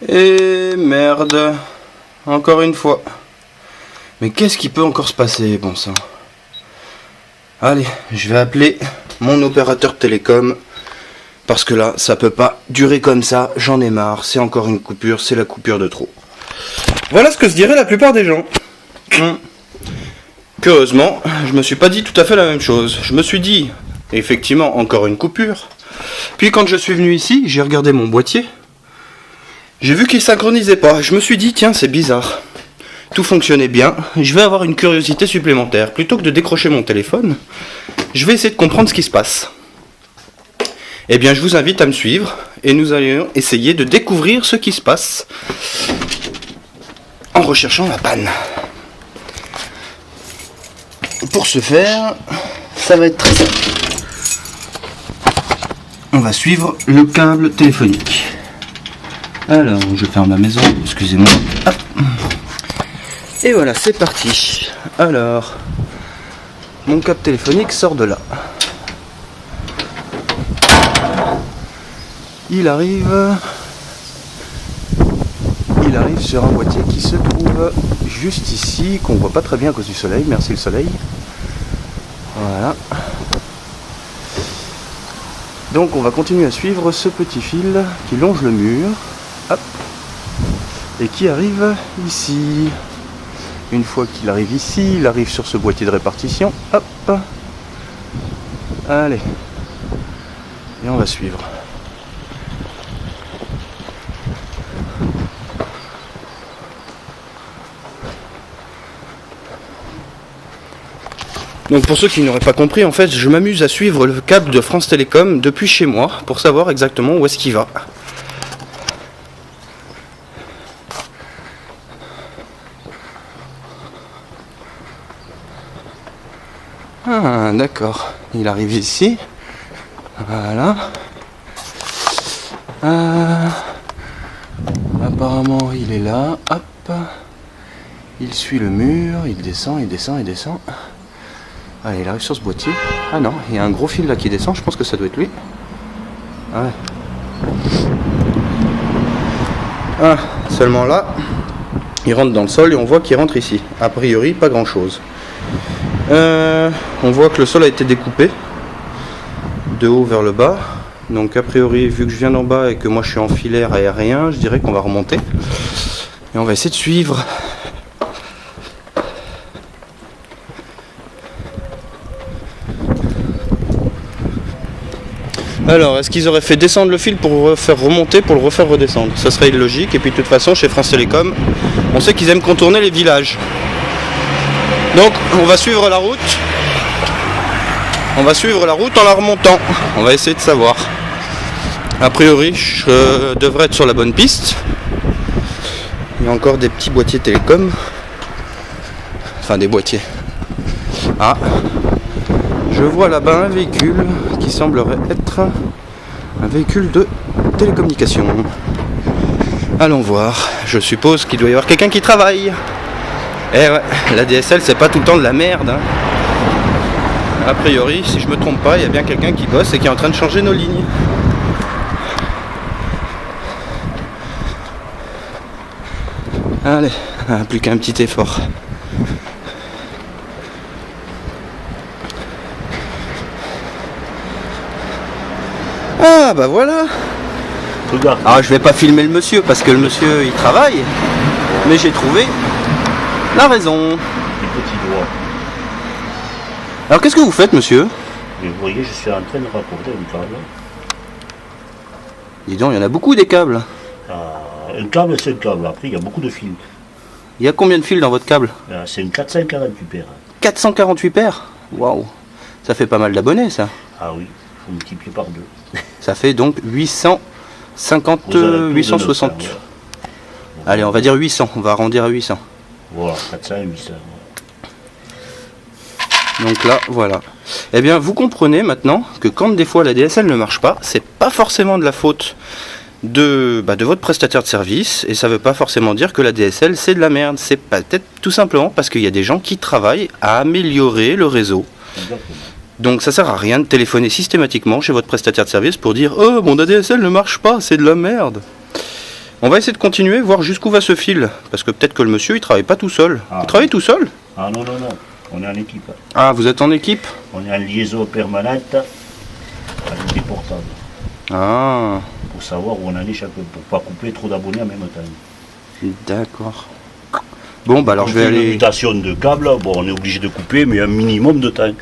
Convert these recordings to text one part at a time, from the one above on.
Et merde. Encore une fois. Mais qu'est-ce qui peut encore se passer, bon sang? Allez, je vais appeler mon opérateur télécom. Parce que là, ça peut pas durer comme ça. J'en ai marre. C'est encore une coupure. C'est la coupure de trop. Voilà ce que se dirait la plupart des gens. Curieusement, je me suis pas dit tout à fait la même chose. Je me suis dit, effectivement, encore une coupure. Puis quand je suis venu ici, j'ai regardé mon boîtier. J'ai vu qu'il synchronisait pas. Je me suis dit, tiens, c'est bizarre. Tout fonctionnait bien. Je vais avoir une curiosité supplémentaire. Plutôt que de décrocher mon téléphone, je vais essayer de comprendre ce qui se passe. Eh bien, je vous invite à me suivre et nous allons essayer de découvrir ce qui se passe en recherchant la panne. Pour ce faire, ça va être très simple. On va suivre le câble téléphonique. Alors, je ferme la maison, excusez-moi. Hop. Et voilà, c'est parti. Alors, mon câble téléphonique sort de là. Il arrive sur un boîtier qui se trouve juste ici, qu'on voit pas très bien à cause du soleil. Merci le soleil. Voilà. Donc on va continuer à suivre ce petit fil qui longe le mur. Hop. Et qui arrive ici. Une fois qu'il arrive ici, il arrive sur ce boîtier de répartition. Hop. Allez. Et on va suivre. Donc pour ceux qui n'auraient pas compris, en fait, je m'amuse à suivre le câble de France Télécom depuis chez moi pour savoir exactement où est-ce qu'il va. Ah, d'accord. Il arrive ici. Voilà. Apparemment, il est là. Hop. Il suit le mur. Il descend, il descend, il descend. Allez, il arrive sur ce boîtier. Ah non, il y a un gros fil là qui descend, je pense que ça doit être lui. Ouais. Ah, seulement là, il rentre dans le sol et on voit qu'il rentre ici. A priori, pas grand chose. On voit que le sol a été découpé de haut vers le bas. Donc a priori, vu que je viens d'en bas et que moi je suis en filaire aérien, je dirais qu'on va remonter. Et on va essayer de suivre. Alors, est-ce qu'ils auraient fait descendre le fil pour le refaire remonter, pour le refaire redescendre? Ça serait illogique. Et puis de toute façon, chez France Télécom, on sait qu'ils aiment contourner les villages. Donc, on va suivre la route. On va suivre la route en la remontant. On va essayer de savoir. A priori, je devrais être sur la bonne piste. Il y a encore des petits boîtiers télécom. Enfin, des boîtiers. Ah. Je vois là-bas un véhicule qui semblerait être un véhicule de télécommunication. Allons voir. Je suppose qu'il doit y avoir quelqu'un qui travaille. Eh ouais, la DSL c'est pas tout le temps de la merde. Hein. A priori, si je me trompe pas, il y a bien quelqu'un qui bosse et qui est en train de changer nos lignes. Allez, plus qu'un petit effort. Ah bah voilà. Regarde. Alors je vais pas filmer le monsieur parce que le monsieur il travaille. Mais j'ai trouvé la raison. Les petits doigts. Alors qu'est-ce que vous faites monsieur? Et vous voyez, je suis en train de raccorder un câble. Dis donc, il y en a beaucoup des câbles. Un câble, c'est un câble. Après, il y a beaucoup de fils. Il y a combien de fils dans votre câble? C'est une 448 paires. 448 paires? Waouh. Ça fait pas mal d'abonnés ça. Ah oui, il faut multiplier par 2. Ça fait donc 850, 860. Voilà. Allez, on va dire 800, on va arrondir à 800. Voilà, 400 et 800. Donc là, voilà. Eh bien, vous comprenez maintenant que quand des fois la DSL ne marche pas, c'est pas forcément de la faute de votre prestataire de service, et ça veut pas forcément dire que la DSL c'est de la merde. C'est peut-être tout simplement parce qu'il y a des gens qui travaillent à améliorer le réseau. Exactement. Donc ça sert à rien de téléphoner systématiquement chez votre prestataire de service pour dire « Oh, mon ADSL ne marche pas, c'est de la merde !» On va essayer de continuer, voir jusqu'où va ce fil. Parce que peut-être que le monsieur, il travaille pas tout seul. Ah. Il travaille tout seul? Ah non, non, non. On est en équipe. Ah, vous êtes en équipe? On est en liaison permanente avec des portables. Ah, Pour savoir où on en est chaque... pour pas couper trop d'abonnés en même temps. d'accord. Bon, bah alors On je vais fait une aller... mutation de câble, bon, on est obligé de couper, mais un minimum de temps.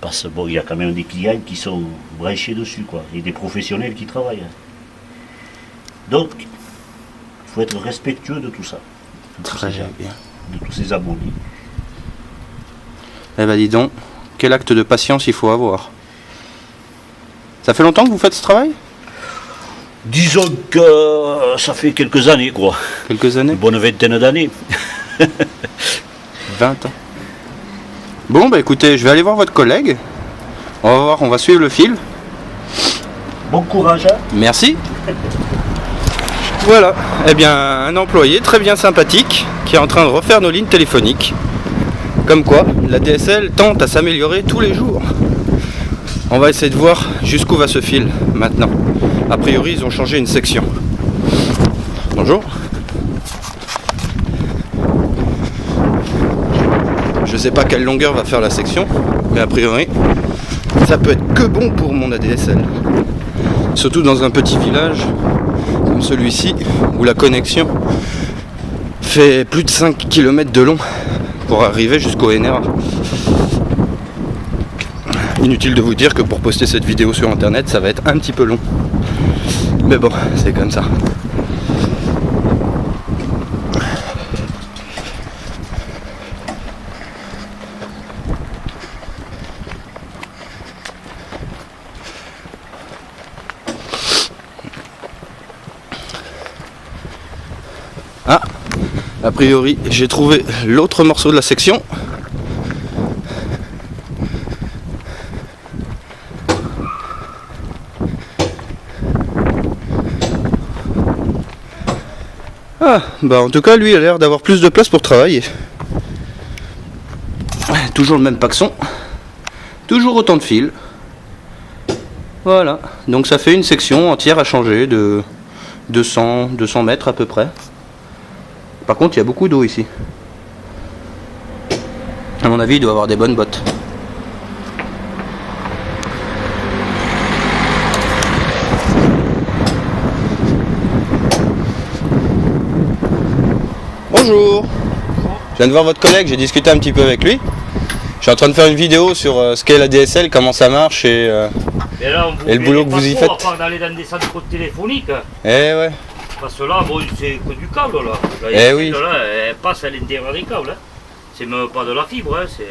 Parce que bon, il y a quand même des clients qui sont branchés dessus, quoi, et des professionnels qui travaillent. Donc, il faut être respectueux de tout ça. De tous Très ces gens, bien. de tous ces abonnés. Eh ben dis donc, quel acte de patience il faut avoir. Ça fait longtemps que vous faites ce travail? Disons que ça fait quelques années, quoi. Quelques années? Une bonne vingtaine d'années. 20 ans. Bon, bah écoutez, je vais aller voir votre collègue. On va voir, on va suivre le fil. Bon courage, hein. Merci. Voilà, eh bien un employé très bien sympathique qui est en train de refaire nos lignes téléphoniques. Comme quoi, la DSL tente à s'améliorer tous les jours. On va essayer de voir jusqu'où va ce fil maintenant. A priori, ils ont changé une section. Bonjour. Je sais pas quelle longueur va faire la section, mais a priori, ça peut être que bon pour mon ADSL. Surtout dans un petit village comme celui-ci, où la connexion fait plus de 5 km de long pour arriver jusqu'au NRA. Inutile de vous dire que pour poster cette vidéo sur internet, ça va être un petit peu long. Mais bon, c'est comme ça. Ah, a priori, j'ai trouvé l'autre morceau de la section. Ah, bah en tout cas, lui, il a l'air d'avoir plus de place pour travailler. Toujours le même paxon. Toujours autant de fils. Voilà, donc ça fait une section entière à changer de 200 mètres à peu près. Par contre, il y a beaucoup d'eau ici. À mon avis, il doit avoir des bonnes bottes. Bonjour. Je viens de voir votre collègue, j'ai discuté un petit peu avec lui. Je suis en train de faire une vidéo sur ce qu'est la DSL, comment ça marche et le boulot que vous y faites. À part d'aller dans des centres téléphoniques. Eh ouais. Parce que là, bon, c'est que du câble là. Eh oui. Là, elle passe à l'intérieur des câbles. Hein. C'est même pas de la fibre. Hein, c'est...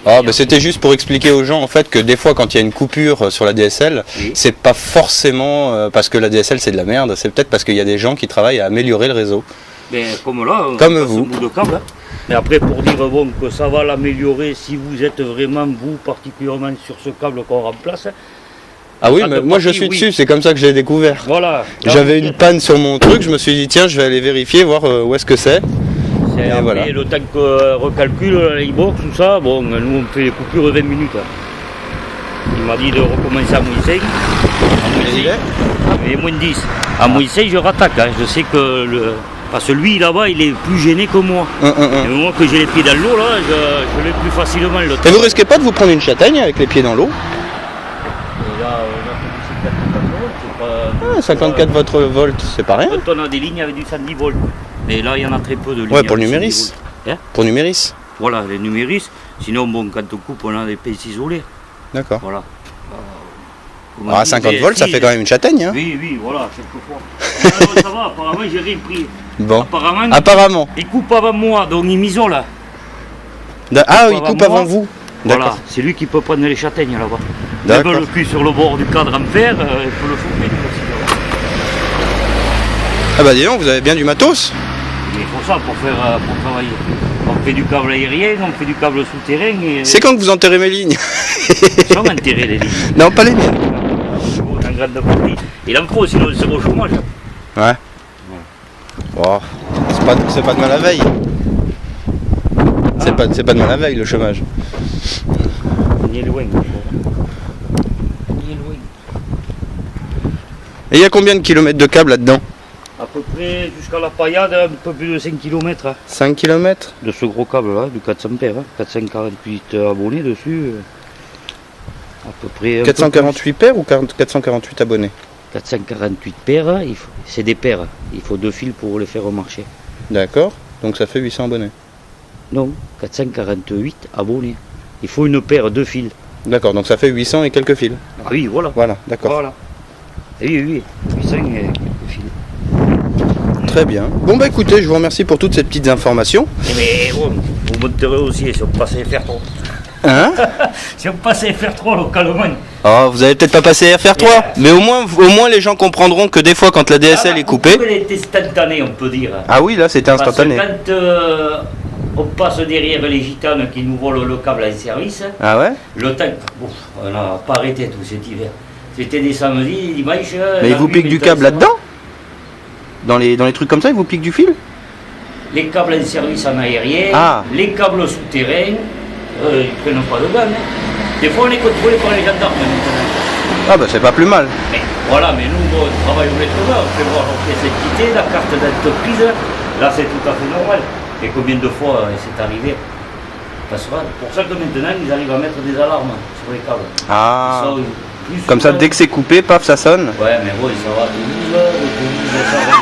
Ah, bah, c'était juste pour expliquer aux gens en fait que des fois quand il y a une coupure sur la DSL, Oui. c'est pas forcément parce que la DSL c'est de la merde, c'est peut-être parce qu'il y a des gens qui travaillent à améliorer le réseau. Mais comme là, on Comme passe vous. un bout de câble. Hein. Mais après, pour dire bon, que ça va l'améliorer si vous êtes vraiment, vous, particulièrement sur ce câble qu'on remplace. Ah oui, Ah, mais de moi je partie, suis oui. dessus, c'est comme ça que je l'ai découvert. Voilà. J'avais une panne sur mon truc, je me suis dit tiens je vais aller vérifier, voir où est-ce que c'est. C'est Et après, voilà. le temps qu'on recalcule la e-box, tout ça, bon, nous on fait les coupures de 20 minutes. Hein. Il m'a dit de recommencer à moins 5. Et moins 10. À moins 5, je rattaque. Hein. Je sais que parce que lui là-bas, il est plus gêné que moi. Et moi que j'ai les pieds dans l'eau, là, je l'ai plus facilement le temps. Et vous risquez pas de vous prendre une châtaigne avec les pieds dans l'eau? Et là, on a fait du 54 volts, c'est pas... 54 volts, c'est pas rien. Quand on a des lignes avec du 110 volts. Mais là, il y en a très peu de lignes. Ouais, pour le avec 110 numéris. volts. Hein. Pour numéris. Voilà, les numéris. Sinon, bon, quand on coupe, on a des pinces isolées. D'accord. Voilà. Comment Alors à on dit, 50 mais volts, ça si, fait quand même une châtaigne. Hein. Oui, oui, voilà, quelquefois. Alors, ça va, apparemment, j'ai rien pris. Bon. Apparemment, il coupe avant moi, donc il m'isole. Ah, il avant coupe moi. avant vous. Voilà, D'accord. c'est lui qui peut prendre les châtaignes là-bas. D'accord. Même le cul sur le bord du cadre en fer, il peut le foutre aussi. Ah bah dis donc, vous avez bien du matos. Mais il faut ça pour travailler. On fait du câble aérien, on fait du câble souterrain et... C'est quand que vous enterrez mes lignes? Sans enterrer les lignes. Non, pas les miennes. En grande partie. Il en faut, sinon c'est au chômage. Ouais. Oh, c'est pas de mal à veille. C'est pas de mal à veille le chômage. On y est loin. On y est loin. Et il y a combien de kilomètres de câble là-dedans? À peu près jusqu'à la paillade, un peu plus de 5 km. 5 km? De ce gros câble là, du 400 paires. 448 abonnés dessus. À peu près. 448 paires ou 448 abonnés? 448 paires, c'est des paires. Il faut 2 fils pour les faire marcher. D'accord, donc ça fait 800 abonnés. Non, 448 abonnés. Il faut une paire, 2 fils. D'accord, donc ça fait 800 et quelques fils. Ah oui, voilà. Voilà, d'accord. Voilà. Oui, 800 et quelques fils. Très bien. Bon bah écoutez, je vous remercie pour toutes ces petites informations. Mais bon, vous monterez aussi si on passait FR3. Hein? Si on passait FR3 localement. Oh, vous allez peut-être pas passer FR3, mais au moins les gens comprendront que des fois quand la DSL est coupée... Elle est instantanée, on peut dire. Ah oui, là c'était instantané. Parce que quand on passe derrière les gitanes qui nous volent le câble en service, ah ouais, le temps, on n'a pas arrêté tout cet hiver. C'était des samedis, des dimanches... Mais ils vous piquent du câble là-dedans? Dans les trucs comme ça, ils vous piquent du fil? Les câbles en service en aérien, les câbles souterrains, ils prennent pas de gants. Des fois on est contrôlé par les gendarmes maintenant. Ah bah c'est pas plus mal. Mais voilà, mais nous on travaille honnêtement, on fait voir notre pièce d'équité, la carte d'entreprise, là c'est tout à fait normal. Et combien de fois c'est arrivé? Parce que pour ça que maintenant ils arrivent à mettre des alarmes sur les câbles. Ah, comme ça dès que c'est coupé, paf, ça sonne. Ouais, mais bon, ça va, Toulouse, ça va.